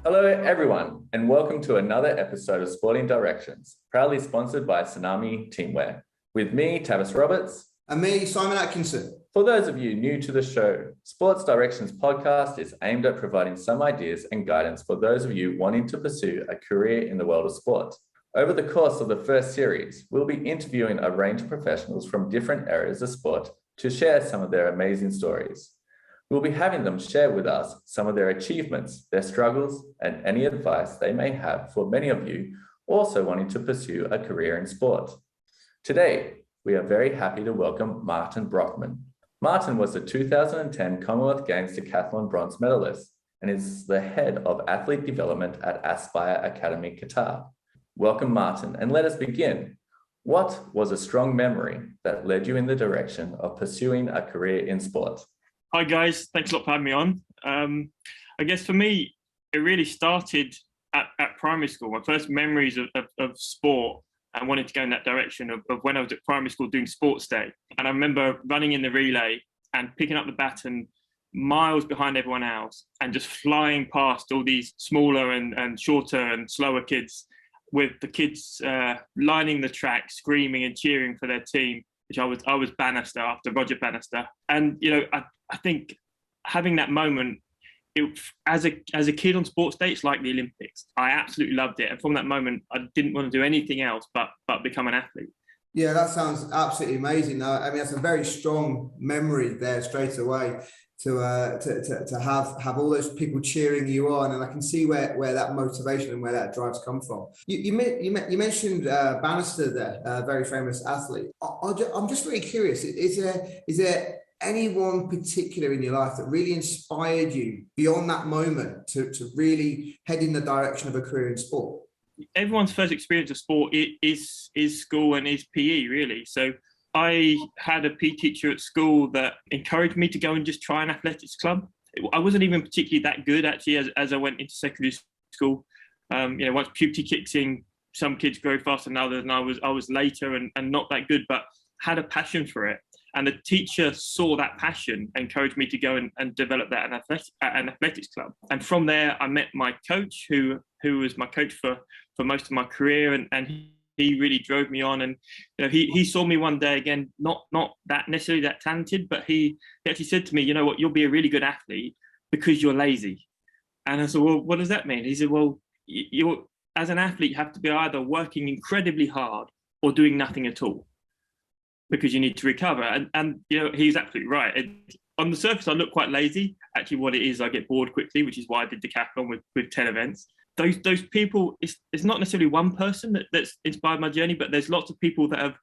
Hello, everyone, and welcome to another episode of Sporting Directions, proudly sponsored by Tsunami Teamwear. With me, Tavis Roberts. And me, Simon Atkinson. For those of you new to the show, Sports Directions podcast is aimed at providing some ideas and guidance for those of you wanting to pursue a career in the world of sport. Over the course of the first series, we'll be interviewing a range of professionals from different areas of sport to share some of their amazing stories. We'll be having them share with us some of their achievements, their struggles, and any advice they may have for many of you also wanting to pursue a career in sport. Today, we are very happy to welcome Martin Brockman. Martin was the 2010 Commonwealth Games Decathlon bronze medalist and is the head of athlete development at Aspire Academy, Qatar. Welcome, Martin, and let us begin. What was a strong memory that led you in the direction of pursuing a career in sport? Hi guys, thanks a lot for having me on. I guess for me, it really started at primary school. My first memories of sport and wanting to go in that direction of when I was at primary school doing sports day. And I remember running in the relay and picking up the baton miles behind everyone else and just flying past all these smaller and shorter and slower kids, with the kids lining the track, screaming and cheering for their team, which I was Bannister after Roger Bannister. And, you know, I think having that moment, as a kid on sports day, it's like the Olympics. I absolutely loved it. And from that moment, I didn't want to do anything else but become an athlete. Yeah, that sounds absolutely amazing. I mean, that's a very strong memory there straight away to have all those people cheering you on, and I can see where that motivation and where that drives come from. You mentioned Bannister there, a very famous athlete. I'm just very curious. Is there anyone particular in your life that really inspired you beyond that moment to really head in the direction of a career in sport? Everyone's first experience of sport is school and is PE, really. So I had a PE teacher at school that encouraged me to go and just try an athletics club. I wasn't even particularly that good, actually, as I went into secondary school. Once puberty kicks in, some kids grow faster than others, and I was later and not that good, but had a passion for it. And the teacher saw that passion, encouraged me to go and develop that at an athletics club. And from there, I met my coach, who was my coach for most of my career, and he really drove me on. And you know, he saw me one day, again, not that necessarily that talented, but he actually said to me, you know what, you'll be a really good athlete because you're lazy. And I said, well, what does that mean? He said, well, you as an athlete, you have to be either working incredibly hard or doing nothing at all, because you need to recover. And you know, he's absolutely right. On the surface, I look quite lazy. Actually, what it is, I get bored quickly, which is why I did Decathlon with 10 events. Those people, it's not necessarily one person that's inspired my journey, but there's lots of people that have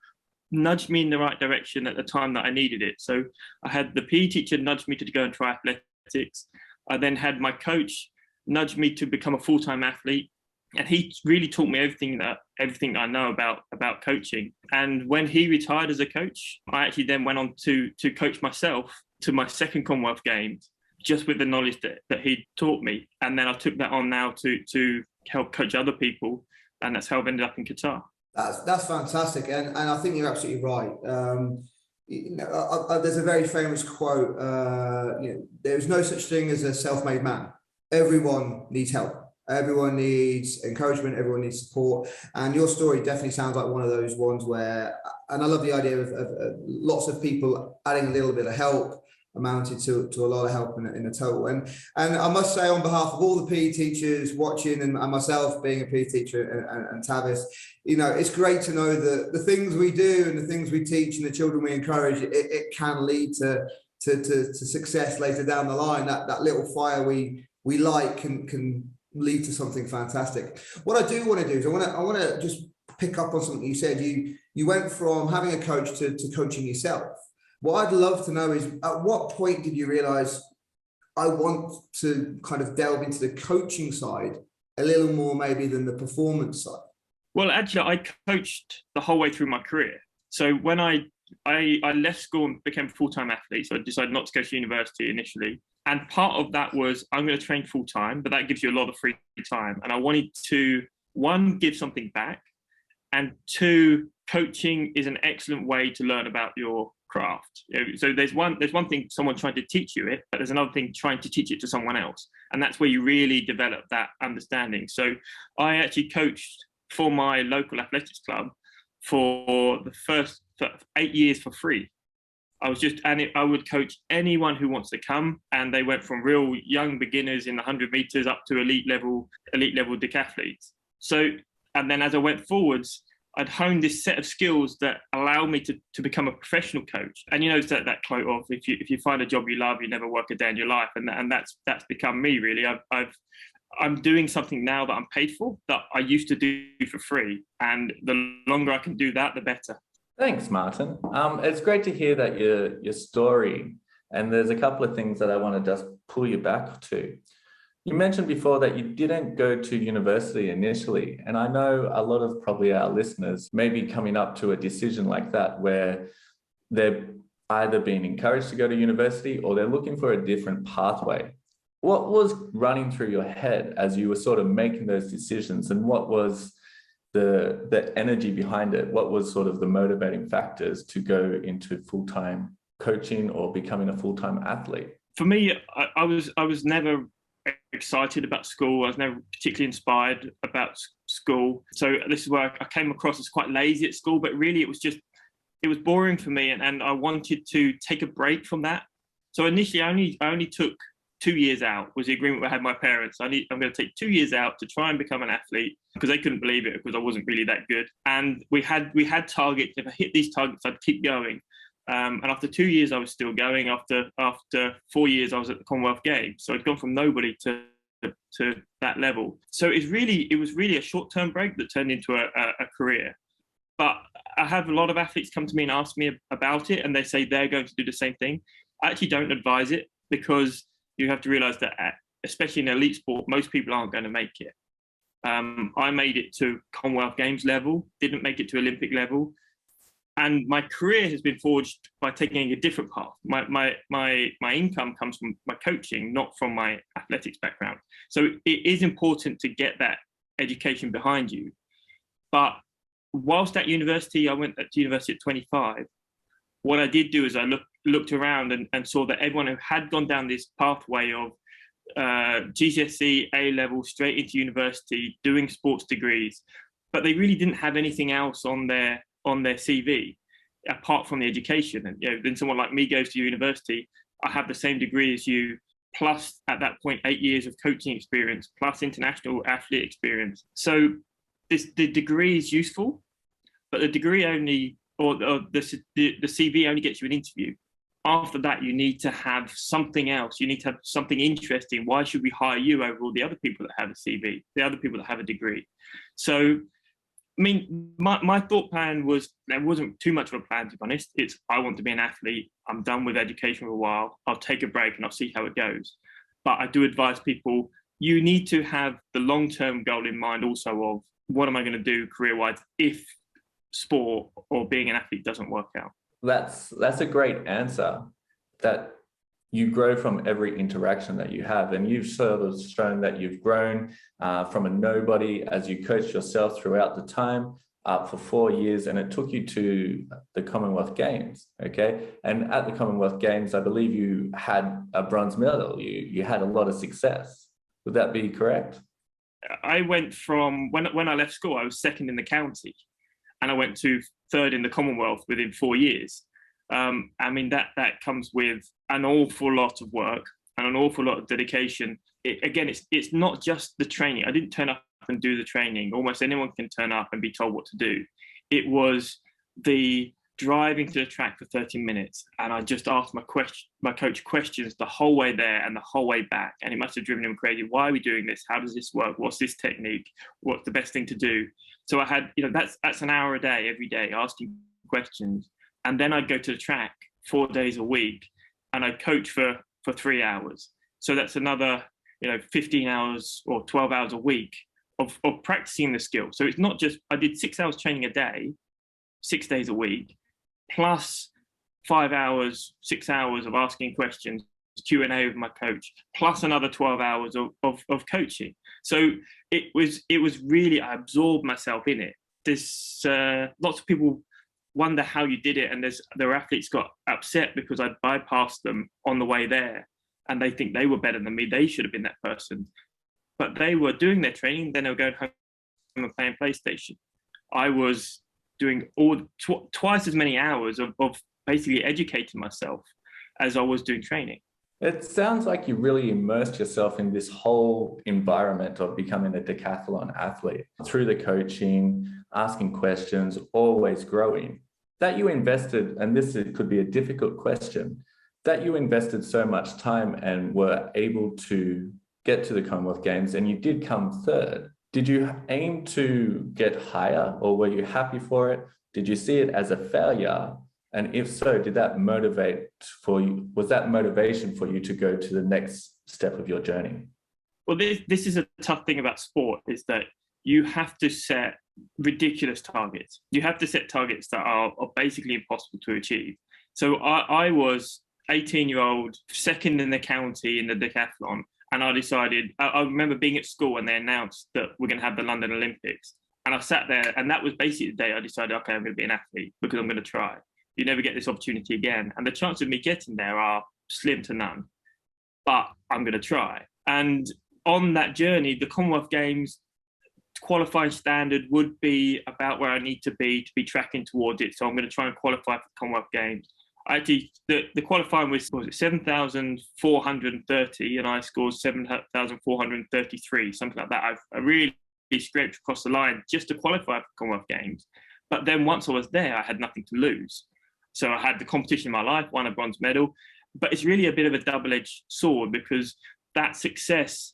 nudged me in the right direction at the time that I needed it. So I had the PE teacher nudge me to go and try athletics. I then had my coach nudge me to become a full-time athlete. And he really taught me everything that I know about coaching. And when he retired as a coach, I actually then went on to coach myself to my second Commonwealth Games, just with the knowledge that he taught me. And then I took that on now to help coach other people. And that's how I've ended up in Qatar. That's fantastic. And I think you're absolutely right. There's a very famous quote, there's no such thing as a self-made man. Everyone needs help. Everyone needs encouragement, everyone needs support. And your story definitely sounds like one of those ones where, and I love the idea of lots of people adding a little bit of help amounted to a lot of help in a total. And I must say, on behalf of all the PE teachers watching and myself being a PE teacher and Tavis, you know, it's great to know that the things we do and the things we teach and the children we encourage, it can lead to success later down the line. That little fire we like can lead to something fantastic. What I do want to do is I want to just pick up on something you said. You went from having a coach to coaching yourself. What I'd love to know is, at what point did you realize I want to kind of delve into the coaching side a little more maybe than the performance side? Well, actually, I coached the whole way through my career. So when I left school and became a full-time athlete, so I decided not to go to university initially. And part of that was, I'm going to train full-time, but that gives you a lot of free time. And I wanted to, one, give something back, and two, coaching is an excellent way to learn about your craft. So there's one thing someone trying to teach you it, but there's another thing trying to teach it to someone else, and that's where you really develop that understanding. So I actually coached for my local athletics club for the first 8 years for free. I would coach anyone who wants to come, and they went from real young beginners in the 100 meters up to elite level decathletes. So, and then as I went forwards, I'd honed this set of skills that allow me to become a professional coach. And that quote of if you find a job you love, you never work a day in your life, and that's become me really. I'm doing something now that I'm paid for that I used to do for free, and the longer I can do that, the better. Thanks, Martin. It's great to hear that your story, and there's a couple of things that I want to just pull you back to. You mentioned before that you didn't go to university initially, and I know a lot of probably our listeners may be coming up to a decision like that where they're either being encouraged to go to university or they're looking for a different pathway. What was running through your head as you were sort of making those decisions, and what was the energy behind it? What was sort of the motivating factors to go into full-time coaching or becoming a full-time athlete? For me, I was never excited about school. I was never particularly inspired about school. So this is where I came across as quite lazy at school, but really it was boring for me, and I wanted to take a break from that. So initially I only took 2 years out, was the agreement I had with my parents. I'm going to take 2 years out to try and become an athlete, because they couldn't believe it because I wasn't really that good. And we had targets. If I hit these targets, I'd keep going. And after 2 years, I was still going. After 4 years, I was at the Commonwealth Games. So I'd gone from nobody to that level. So it was really a short-term break that turned into a career. But I have a lot of athletes come to me and ask me about it, and they say they're going to do the same thing. I actually don't advise it, because you have to realize that, especially in elite sport, most people aren't going to make it. I made it to Commonwealth Games level, didn't make it to Olympic level. And my career has been forged by taking a different path. My income comes from my coaching, not from my athletics background. So it is important to get that education behind you. But whilst at university, I went to university at 25. What I did do is I looked around and saw that everyone who had gone down this pathway of GCSE, A-level, straight into university, doing sports degrees, but they really didn't have anything else on their CV apart from the education. And then someone like me goes to university, I have the same degree as you, plus at that point 8 years of coaching experience, plus international athlete experience. So the degree is useful, but the degree only, or the CV only gets you an interview. After that, you need to have something else. You need to have something interesting. Why should we hire you over all the other people that have a CV, the other people that have a degree? So, I mean, my thought plan was, there wasn't too much of a plan, to be honest. It's, I want to be an athlete. I'm done with education for a while. I'll take a break and I'll see how it goes. But I do advise people, you need to have the long-term goal in mind also of, what am I going to do career-wise if sport or being an athlete doesn't work out? That's a great answer, that you grow from every interaction that you have. And you've sort of shown that you've grown from a nobody as you coached yourself throughout the time for 4 years, and it took you to the Commonwealth Games, okay? And at the Commonwealth Games, I believe you had a bronze medal. You had a lot of success. Would that be correct? I went from, when I left school, I was second in the county, and I went to third in the Commonwealth within 4 years. I mean, that comes with an awful lot of work and an awful lot of dedication. It's not just the training. I didn't turn up and do the training. Almost anyone can turn up and be told what to do. It was the driving to the track for 30 minutes, and I just asked my coach questions the whole way there and the whole way back, and it must have driven him crazy. Why are we doing this? How does this work? What's this technique? What's the best thing to do? So I had, that's an hour a day, every day, asking questions. And then I'd go to the track 4 days a week, and I'd coach for 3 hours. So that's another, 15 hours or 12 hours a week of practicing the skill. So it's not just, I did 6 hours training a day, 6 days a week, plus 5 hours, 6 hours of asking questions, Q&A with my coach, plus another 12 hours of coaching. So it was really, I absorbed myself in it. There's lots of people wonder how you did it. And there were athletes got upset because I'd bypassed them on the way there, and they think they were better than me. They should have been that person. But they were doing their training, then they were going home and playing PlayStation. I was doing twice as many hours of basically educating myself as I was doing training. It sounds like you really immersed yourself in this whole environment of becoming a decathlon athlete through the coaching, asking questions, always growing. That you invested, and this could be a difficult question, that you invested so much time and were able to get to the Commonwealth Games, and you did come third. Did you aim to get higher, or were you happy for it? Did you see it as a failure? And if so, did that motivate for you? Was that motivation for you to go to the next step of your journey? Well, this is a tough thing about sport, is that you have to set ridiculous targets. You have to set targets that are basically impossible to achieve. So I was 18-year-old, second in the county in the decathlon. And I decided, I remember being at school and they announced that we're going to have the London Olympics. And I sat there, and that was basically the day I decided, okay, I'm going to be an athlete because I'm going to try. You never get this opportunity again. And the chances of me getting there are slim to none, but I'm going to try. And on that journey, the Commonwealth Games qualifying standard would be about where I need to be tracking towards it. So I'm going to try and qualify for the Commonwealth Games. Actually, the qualifying was 7,430, and I scored 7,433, something like that. I really scraped across the line just to qualify for the Commonwealth Games. But then once I was there, I had nothing to lose. So I had the competition in my life, won a bronze medal. But it's really a bit of a double-edged sword, because that success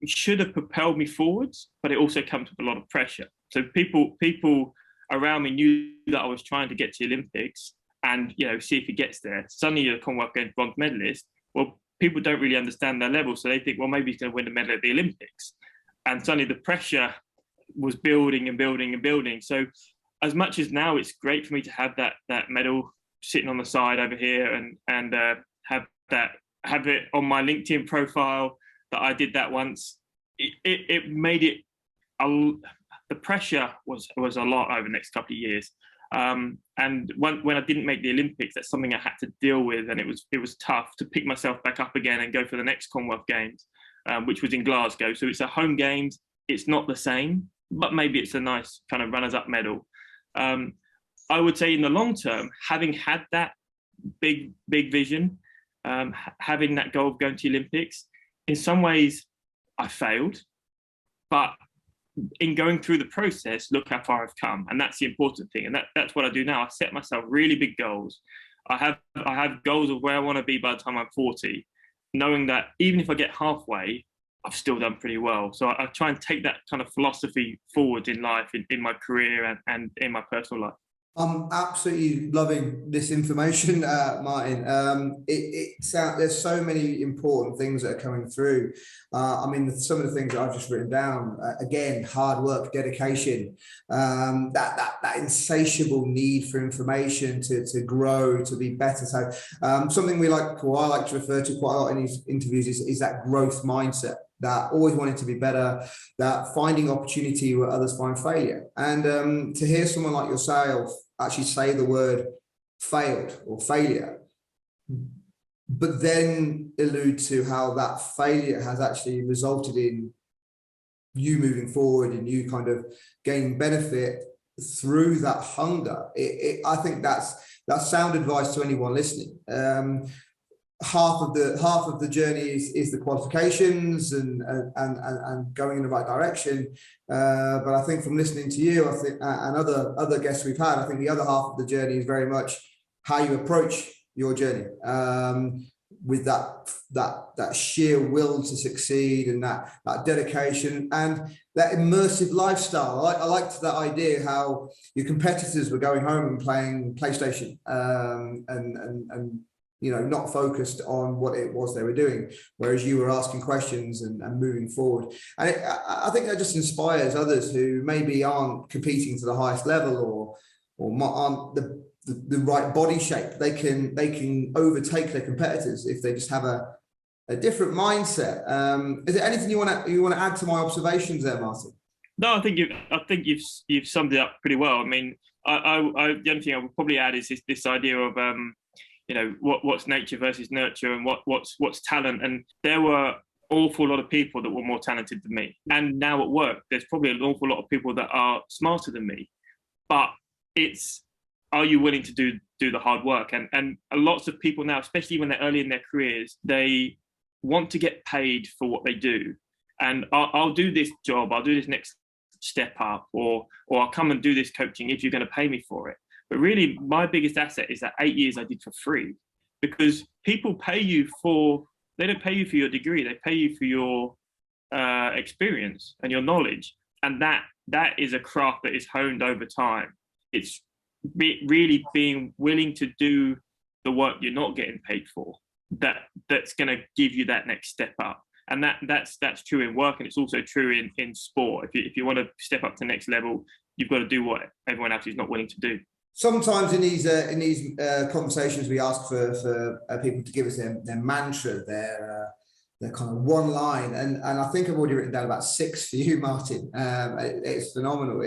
should have propelled me forwards, but it also comes with a lot of pressure. So people around me knew that I was trying to get to the Olympics and, see if he gets there. Suddenly you're a Commonwealth Games bronze medalist. Well, people don't really understand their level. So they think, well, maybe he's going to win the medal at the Olympics. And suddenly the pressure was building and building and building. So as much as now it's great for me to have that medal sitting on the side over here and have it on my LinkedIn profile that I did that once, it made it, the pressure was a lot over the next couple of years. And when I didn't make the Olympics, that's something I had to deal with, and it was tough to pick myself back up again and go for the next Commonwealth Games, which was in Glasgow. So it's a home games. It's not the same, but maybe it's a nice kind of runners-up medal. I would say in the long term, having had that big vision, having that goal of going to the Olympics, in some ways I failed, but in going through the process, look how far I've come. And that's the important thing. And that's what I do now. I set myself really big goals. I have goals of where I want to be by the time I'm 40, knowing that even if I get halfway, I've still done pretty well. So I try and take that kind of philosophy forward in life, in my career and in my personal life. I'm absolutely loving this information, Martin. There's so many important things that are coming through. Some of the things that I've just written down, again, hard work, dedication, that insatiable need for information to grow, to be better. So something I like to refer to quite a lot in these interviews is that growth mindset. That always wanting to be better, that finding opportunity where others find failure. And to hear someone like yourself actually say the word failed or failure, but then allude to how that failure has actually resulted in you moving forward and you kind of gaining benefit through that hunger. I think that's sound advice to anyone listening. Half of the journey is the qualifications and going in the right direction. But I think from listening to you, I think and other guests we've had, I think the other half of the journey is very much how you approach your journey, with that sheer will to succeed and that dedication and that immersive lifestyle. I liked that idea how your competitors were going home and playing PlayStation and not focused on what it was they were doing, whereas you were asking questions and moving forward. And I think that just inspires others who maybe aren't competing to the highest level or aren't the right body shape. They can overtake their competitors if they just have a different mindset. Is there anything you want to add to my observations there, Martin? No, I think you've summed it up pretty well. I mean, The only thing I would probably add is this idea of what's nature versus nurture, and what's talent. And there were awful lot of people that were more talented than me. And now at work, there's probably an awful lot of people that are smarter than me. But are you willing to do the hard work? And lots of people now, especially when they're early in their careers, they want to get paid for what they do. And I'll do this job, I'll do this next step up, or I'll come and do this coaching if you're going to pay me for it. But really, my biggest asset is that 8 years I did for free, because people pay you they don't pay you for your degree, they pay you for your experience and your knowledge. And that is a craft that is honed over time. It's really being willing to do the work you're not getting paid for, that's going to give you that next step up. And that's true in work, and it's also true in sport. If you want to step up to the next level, you've got to do what everyone else is not willing to do. Sometimes in these conversations, we ask for people to give us their mantra, their kind of one line, and I think I've already written down about 6 for you, Martin. It's phenomenal.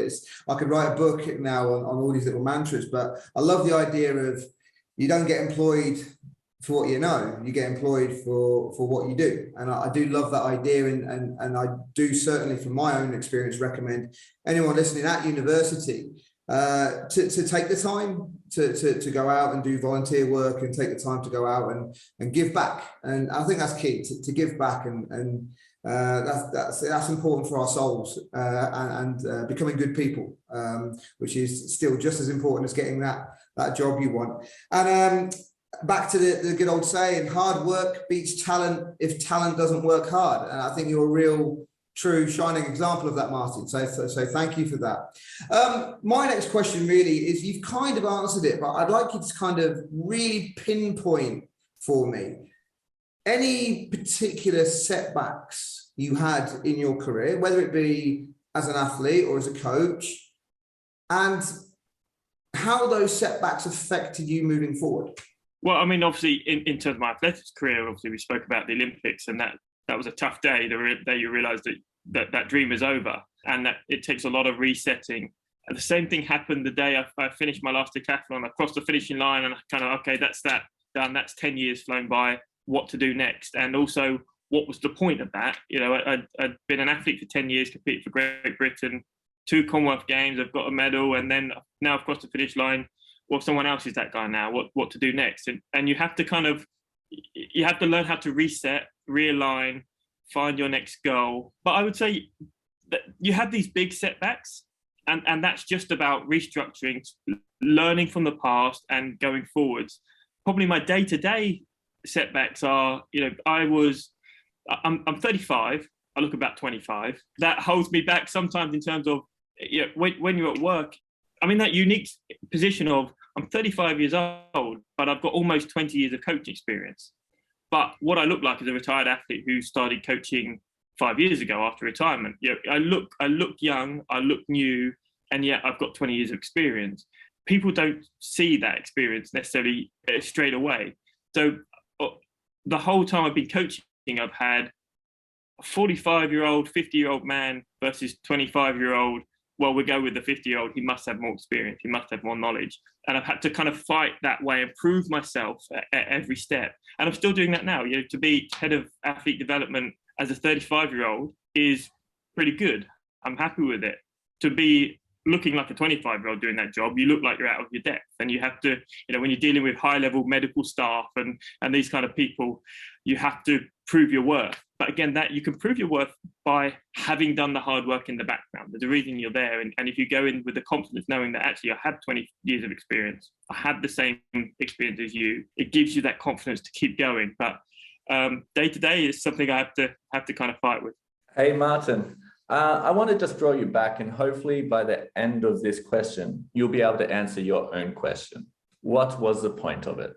I could write a book now on all these little mantras, but I love the idea of you don't get employed for what you know, you get employed for what you do. And I do love that idea, and I do certainly, from my own experience, recommend anyone listening at university to take the time to go out and do volunteer work, and take the time to go out and give back. And I think that's key, to give back, and that's important for our souls, and becoming good people, which is still just as important as getting that job you want. And back to the good old saying, hard work beats talent if talent doesn't work hard. And I think you're a real, true, shining example of that, Martin. So thank you for that. My next question really is, you've kind of answered it, but I'd like you to kind of really pinpoint for me any particular setbacks you had in your career, whether it be as an athlete or as a coach, and how those setbacks affected you moving forward. Well, I mean, obviously, in terms of my athletics career, obviously we spoke about the Olympics, and that was a tough day. The day you realise that dream is over, and that it takes a lot of resetting. And the same thing happened the day I finished my last decathlon. I crossed the finishing line, and I kind of, okay, that's that done. That's 10 years flown by. What to do next? And also, what was the point of that? You know, I'd been an athlete for 10 years, competed for Great Britain, 2 Commonwealth Games. I've got a medal, and then now I've crossed the finish line. Well, someone else is that guy now. What to do next? And you have to learn how to reset, realign, find your next goal. But I would say that you have these big setbacks, and that's just about restructuring, learning from the past and going forwards. Probably my day-to-day setbacks are, I'm 35. I look about 25. That holds me back sometimes in terms of, when you're at work, I'm in that unique position of, I'm 35 years old, but I've got almost 20 years of coaching experience. But what I look like is a retired athlete who started coaching 5 years ago after retirement. I look young, I look new, and yet I've got 20 years of experience. People don't see that experience necessarily straight away. So the whole time I've been coaching, I've had a 45-year-old, 50-year-old man versus 25-year-old. Well, we go with the 50-year-old. He must have more experience. He must have more knowledge. And I've had to kind of fight that way and prove myself at every step. And I'm still doing that now. To be head of athlete development as a 35-year-old is pretty good. I'm happy with it. To be looking like a 25-year-old doing that job, you look like you're out of your depth. And you have to, when you're dealing with high-level medical staff and these kind of people, you have to prove your worth. But again, that you can prove your worth by having done the hard work in the background. There's a reason you're there. And if you go in with the confidence, knowing that actually I have 20 years of experience, I had the same experience as you, it gives you that confidence to keep going. But day to day is something I have to kind of fight with. Hey, Martin, I want to just draw you back, and hopefully by the end of this question, you'll be able to answer your own question. What was the point of it?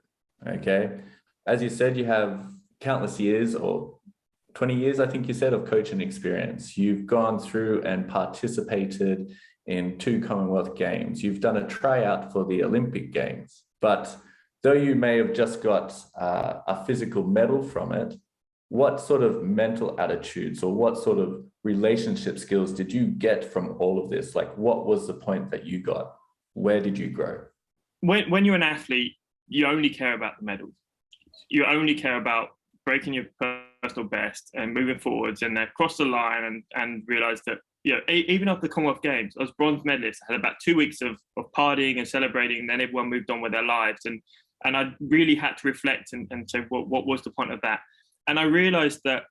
Okay. As you said, you have countless years, or 20 years, I think you said, of coaching experience. You've gone through and participated in 2 Commonwealth Games. You've done a tryout for the Olympic Games. But though you may have just got a physical medal from it, what sort of mental attitudes or what sort of relationship skills did you get from all of this? Like, what was the point that you got? Where did you grow? When you're an athlete, you only care about the medals. You only care about breaking your personal best and moving forwards and across the line and realize that, even after the Commonwealth Games, I was bronze medalist. I had about 2 weeks of partying and celebrating, and then everyone moved on with their lives. And I really had to reflect and say, what was the point of that? And I realized that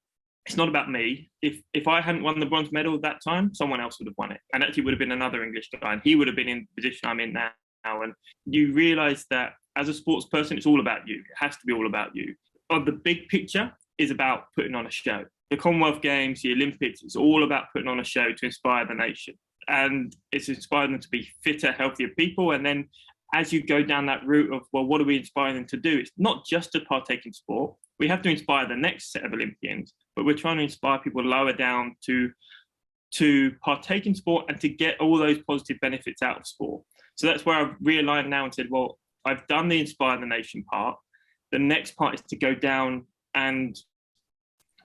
it's not about me. If I hadn't won the bronze medal at that time, someone else would have won it. And actually would have been another English guy, and he would have been in the position I'm in now. And you realize that as a sports person, it's all about you. It has to be all about you. But the big picture is about putting on a show. The Commonwealth Games, the Olympics, it's all about putting on a show to inspire the nation. And it's inspiring them to be fitter, healthier people. And then as you go down that route of, well, what do we inspire them to do? It's not just to partake in sport. We have to inspire the next set of Olympians, but we're trying to inspire people lower down to partake in sport and to get all those positive benefits out of sport. So that's where I've realigned now and said, well, I've done the inspire the nation part. The next part is to go down and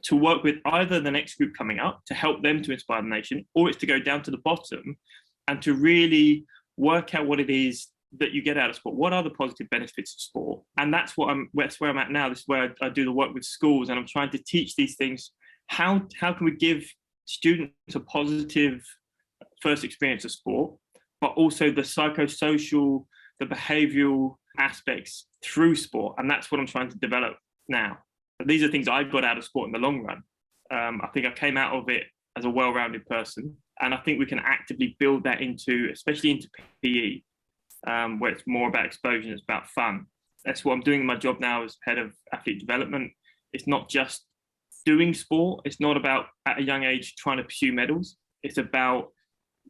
to work with either the next group coming up to help them to inspire the nation, or it's to go down to the bottom and to really work out what it is that you get out of sport. What are the positive benefits of sport? And that's where I'm at now. This is where I do the work with schools, and I'm trying to teach these things. How can we give students a positive first experience of sport, but also the psychosocial, the behavioural aspects through sport? And that's what I'm trying to develop now. But these are things I got out of sport in the long run. I think I came out of it as a well-rounded person, and I think we can actively build that especially into PE, where it's more about exposure, it's about fun. That's what I'm doing in my job now as head of athlete development. It's not just doing sport. It's not about, at a young age, trying to pursue medals. It's about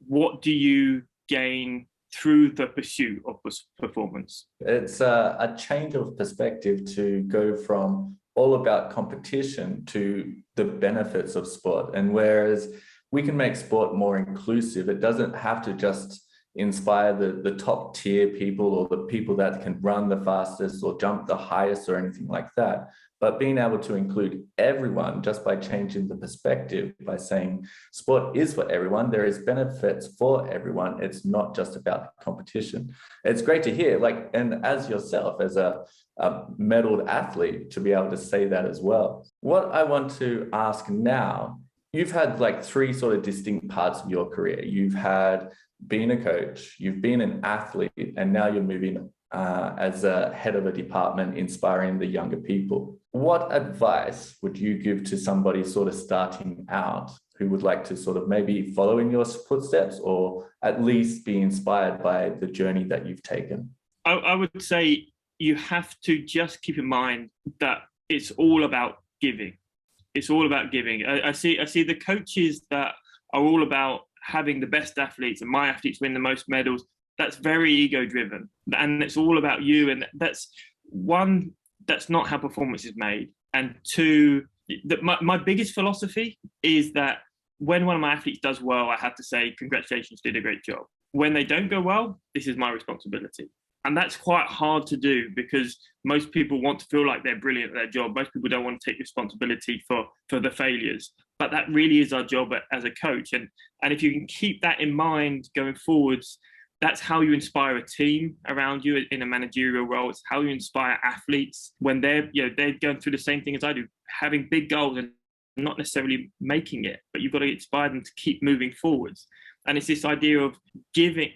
what do you gain through the pursuit of performance. It's a change of perspective to go from all about competition to the benefits of sport. And whereas we can make sport more inclusive, it doesn't have to just inspire the top tier people or the people that can run the fastest or jump the highest or anything like that. But being able to include everyone just by changing the perspective, by saying sport is for everyone, there is benefits for everyone. It's not just about competition. It's great to hear, and as yourself, as a medaled athlete, to be able to say that as well. What I want to ask now, you've had 3 sort of distinct parts of your career. You've had being a coach, you've been an athlete, and now you're moving as a head of a department, inspiring the younger people. What advice would you give to somebody sort of starting out who would like to sort of maybe follow in your footsteps, or at least be inspired by the journey that you've taken? I would say you have to just keep in mind that it's all about giving. It's all about giving. I see the coaches that are all about having the best athletes, and my athletes win the most medals. That's very ego driven, and it's all about you. And that's not how performance is made. And 2, my biggest philosophy is that when one of my athletes does well, I have to say, congratulations, did a great job. When they don't go well, this is my responsibility. And that's quite hard to do, because most people want to feel like they're brilliant at their job. Most people don't want to take responsibility for the failures. But that really is our job as a coach. And if you can keep that in mind going forwards, that's how you inspire a team around you in a managerial role. It's how you inspire athletes when they're going through the same thing as I do, having big goals and not necessarily making it, but you've got to inspire them to keep moving forwards. And it's this idea of giving,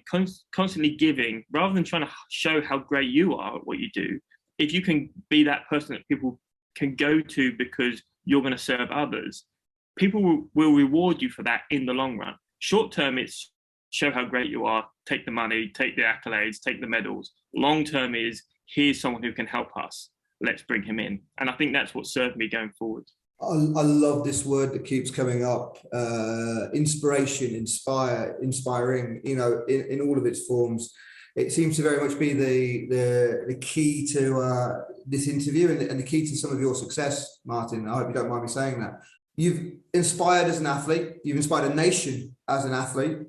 constantly giving, rather than trying to show how great you are at what you do. If you can be that person that people can go to because you're going to serve others, people will reward you for that in the long run. Short term, it's show how great you are, take the money, take the accolades, take the medals. Long term is, here's someone who can help us. Let's bring him in. And I think that's what served me going forward. I love this word that keeps coming up, inspiration, inspiring, in all of its forms. It seems to very much be the key to this interview and the key to some of your success, Martin. I hope you don't mind me saying that. You've inspired as an athlete, you've inspired a nation as an athlete,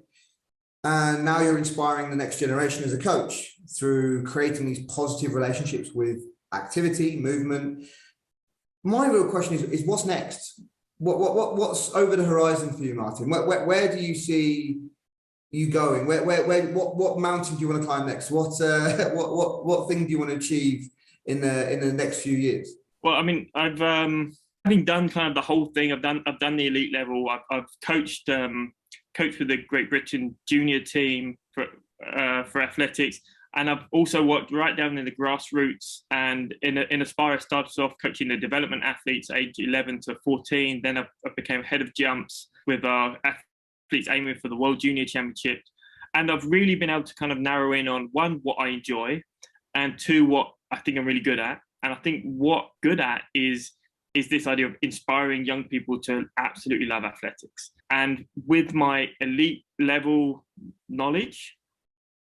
and now you're inspiring the next generation as a coach through creating these positive relationships with activity, movement. My real question is what's next? What's over the horizon for you, Martin? Where do you see you going? What mountain do you want to climb next? What thing do you want to achieve in the next few years? Well, I mean, I've having done kind of the whole thing. I've done the elite level. I've coached with the Great Britain junior team for athletics, and I've also worked right down in the grassroots. And in Aspire, I started off coaching the development athletes, age 11 to 14. Then I became head of jumps with our athletes aiming for the World Junior Championship. And I've really been able to kind of narrow in on, one, what I enjoy, and two, what I think I'm really good at. And I think what good at is this idea of inspiring young people to absolutely love athletics. And with my elite level knowledge,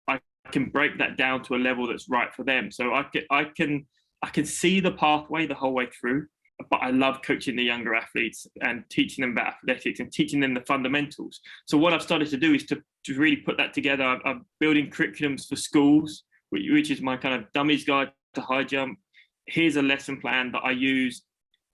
I can break that down to a level that's right for them. So I can see the pathway the whole way through, but I love coaching the younger athletes and teaching them about athletics and teaching them the fundamentals. So what I've started to do is to really put that together. I'm building curriculums for schools, which is my kind of dummies guide to high jump. Here's a lesson plan that I use,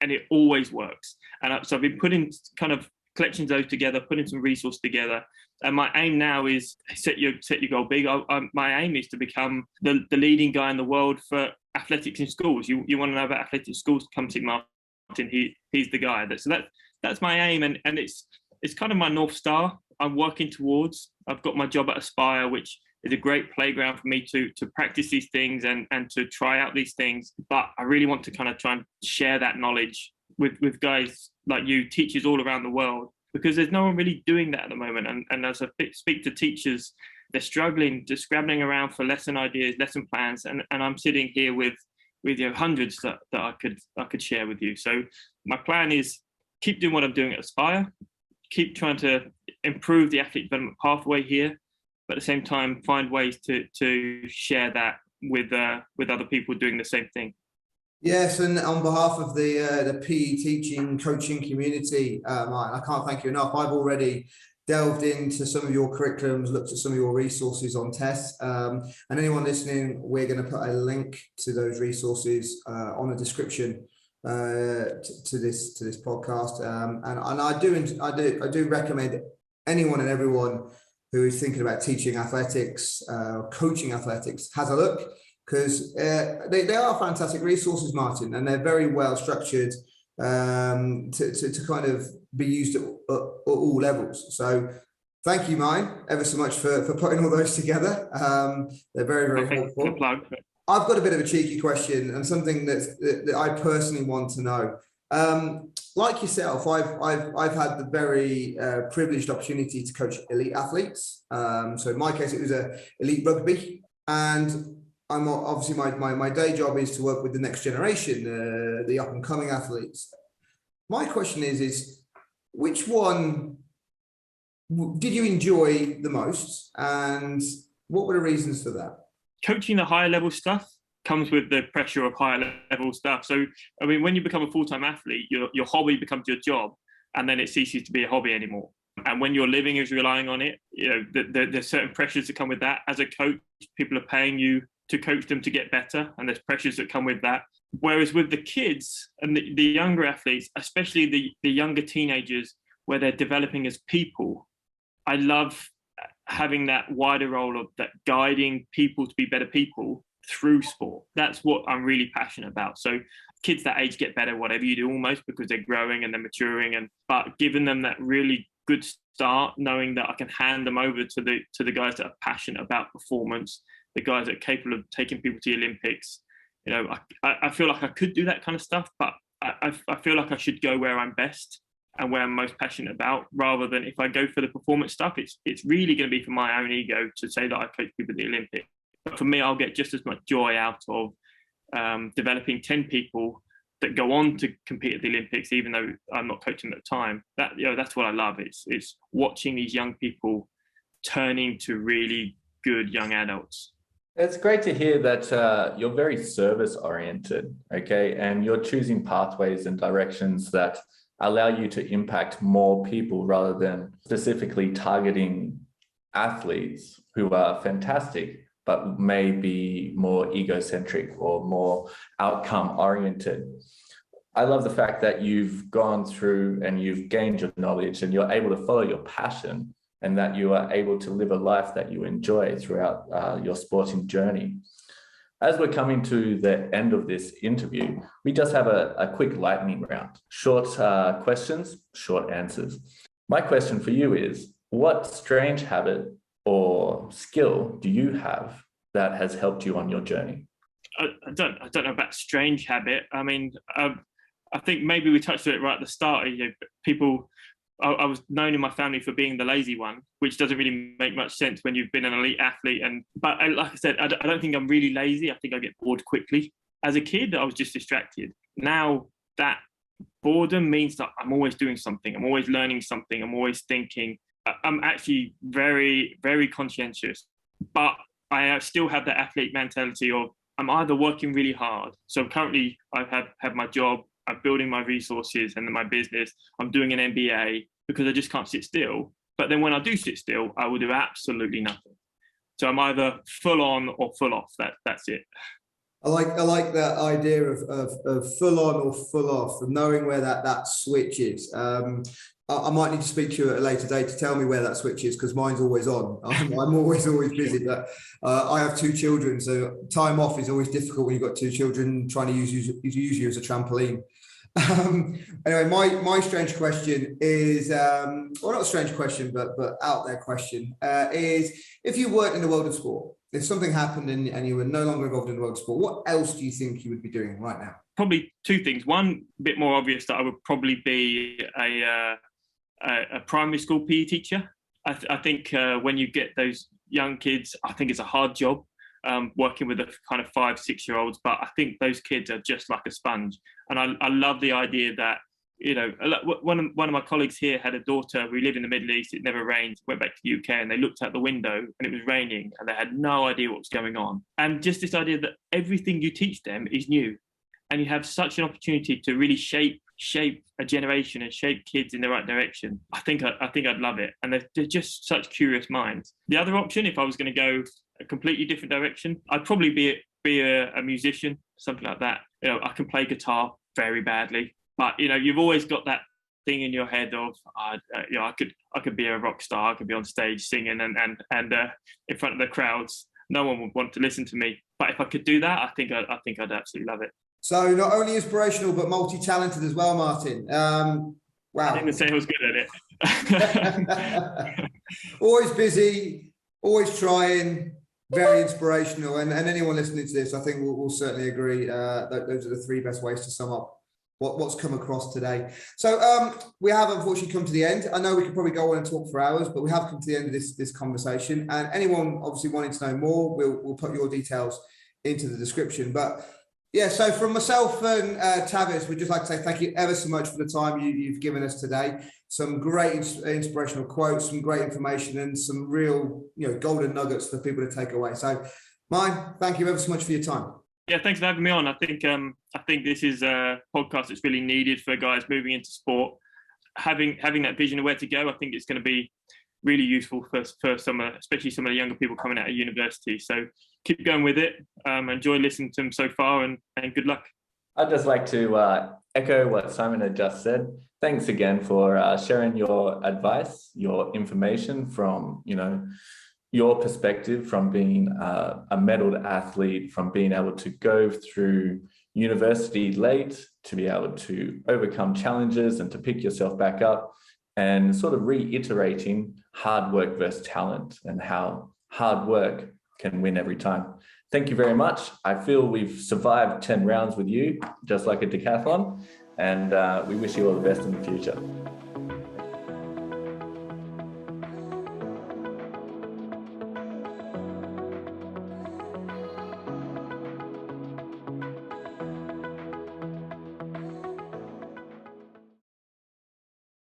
and it always works. And so I've been putting kind of collections of those together, putting some resource together. And my aim now is set your goal big. My aim is to become the leading guy in the world for athletics in schools. You want to know about athletics in schools? Come see Martin. He's the guy. That's my aim, and it's kind of my North Star. I'm working towards. I've got my job at Aspire, which is a great playground for me to practice these things and to try out these things. But I really want to kind of try and share that knowledge with guys like you, teachers all around the world, because there's no one really doing that at the moment. And as I speak to teachers, they're struggling, just scrabbling around for lesson ideas, lesson plans, and I'm sitting here with hundreds that I could share with you. So my plan is keep doing what I'm doing at Aspire, keep trying to improve the athlete development pathway here, but at the same time find ways to share that with other people doing the same thing. Yes, and on behalf of the PE teaching coaching community, Martin, I can't thank you enough. I've already delved into some of your curriculums, looked at some of your resources on tests, and anyone listening, we're going to put a link to those resources on the description to this podcast. And I do recommend anyone and everyone who is thinking about teaching athletics, coaching athletics, has a look, because they are fantastic resources, Martin, and they're very well structured to kind of be used at all levels. So thank you, Martin, ever so much for putting all those together. They're very, very helpful. I've got a bit of a cheeky question and something that I personally want to know. Like yourself, I've had the very privileged opportunity to coach elite athletes. So in my case, it was elite rugby, and I'm obviously my day job is to work with the next generation, the up and coming athletes. My question is which one did you enjoy the most, and what were the reasons for that? Coaching the higher level stuff comes with the pressure of higher level stuff. So, I mean, when you become a full-time athlete, your hobby becomes your job, and then it ceases to be a hobby anymore. And when your living is relying on it, there's certain pressures that come with that. As a coach, people are paying you to coach them to get better, and there's pressures that come with that. Whereas with the kids and the younger athletes, especially the younger teenagers, where they're developing as people, I love having that wider role of that guiding people to be better people through sport. That's what I'm really passionate about. So kids that age get better, whatever you do, almost, because they're growing and they're maturing, but giving them that really good start, knowing that I can hand them over to the guys that are passionate about performance, the guys that are capable of taking people to the Olympics. I feel like I could do that kind of stuff, but I feel like I should go where I'm best and where I'm most passionate about, rather than if I go for the performance stuff, it's really going to be for my own ego to say that I coach people at the Olympics. But for me, I'll get just as much joy out of developing 10 people that go on to compete at the Olympics, even though I'm not coaching at the time. That's what I love. It's watching these young people turning to really good young adults. It's great to hear that you're very service oriented, okay? And you're choosing pathways and directions that allow you to impact more people rather than specifically targeting athletes who are fantastic, but may be more egocentric or more outcome oriented. I love the fact that you've gone through and you've gained your knowledge and you're able to follow your passion and that you are able to live a life that you enjoy throughout your sporting journey. As we're coming to the end of this interview, we just have a quick lightning round. Short questions, short answers. My question for you is, what strange habit or skill do you have that has helped you on your journey? I don't know about strange habit. I mean, I think maybe we touched on it right at the start. I was known in my family for being the lazy one, which doesn't really make much sense when you've been an elite athlete. But like I said, I don't think I'm really lazy. I think I get bored quickly. As a kid, I was just distracted. Now that boredom means that I'm always doing something. I'm always learning something. I'm always thinking. I'm actually very, very conscientious, but I still have that athlete mentality of I'm either working really hard. So currently I have my job. I'm building my resources and my business. I'm doing an MBA because I just can't sit still. But then when I do sit still, I will do absolutely nothing. So I'm either full on or full off. That's it. I like that idea of full on or full off, and knowing where that switch is. I might need to speak to you at a later date to tell me where that switch is, because mine's always on. I'm always busy. But I have 2 children, so time off is always difficult when you've got 2 children trying to use you as a trampoline. Anyway, my strange question is, well, not a strange question, but out there question is, if you weren't in the world of sport, if something happened and you were no longer involved in the world of sport, what else do you think you would be doing right now? Probably 2 things. One, a bit more obvious, that I would probably be a primary school PE teacher. I think when you get those young kids, I think it's a hard job working with the kind of 5-6-year-olds, but I think those kids are just like a sponge. And I love the idea that, you know, one of my colleagues here had a daughter. We live in the Middle East. It never rained. Went back to the UK and they looked out the window and it was raining and they had no idea what was going on. And just this idea that everything you teach them is new, and you have such an opportunity to really shape a generation and shape kids in the right direction. I think I'd love it. And they're just such curious minds. The other option, if I was going to go a completely different direction, I'd probably be a musician, something like that. You know, I can play guitar very badly, but you know, you've always got that thing in your head of, you know, I could be a rock star. I could be on stage singing and in front of the crowds. No one would want to listen to me. But if I could do that, I think I'd absolutely love it. So not only inspirational, but multi-talented as well, Martin. Wow. I didn't say I was good at it. Always busy, always trying, very inspirational. And anyone listening to this, I think will certainly agree that those are the 3 best ways to sum up what's come across today. So we have unfortunately come to the end. I know we could probably go on and talk for hours, but we have come to the end of this conversation. And anyone obviously wanting to know more, we'll put your details into the description. But yeah, so from myself and Tavis, we'd just like to say thank you ever so much for the time you've given us today. Some great inspirational quotes, some great information, and some real, you know, golden nuggets for people to take away. So, Mine, thank you ever so much for your time. Yeah, thanks for having me on. I think this is a podcast that's really needed for guys moving into sport. Having that vision of where to go, I think it's going to be really useful for some, especially some of the younger people coming out of university. So keep going with it. Enjoy listening to them so far, and good luck. I'd just like to echo what Simon had just said. Thanks again for sharing your advice, your information from, your perspective, from being a medaled athlete, from being able to go through university late, to be able to overcome challenges and to pick yourself back up, and sort of reiterating hard work versus talent and how hard work can win every time. Thank you very much. I feel we've survived 10 rounds with you, just like a decathlon, and we wish you all the best in the future.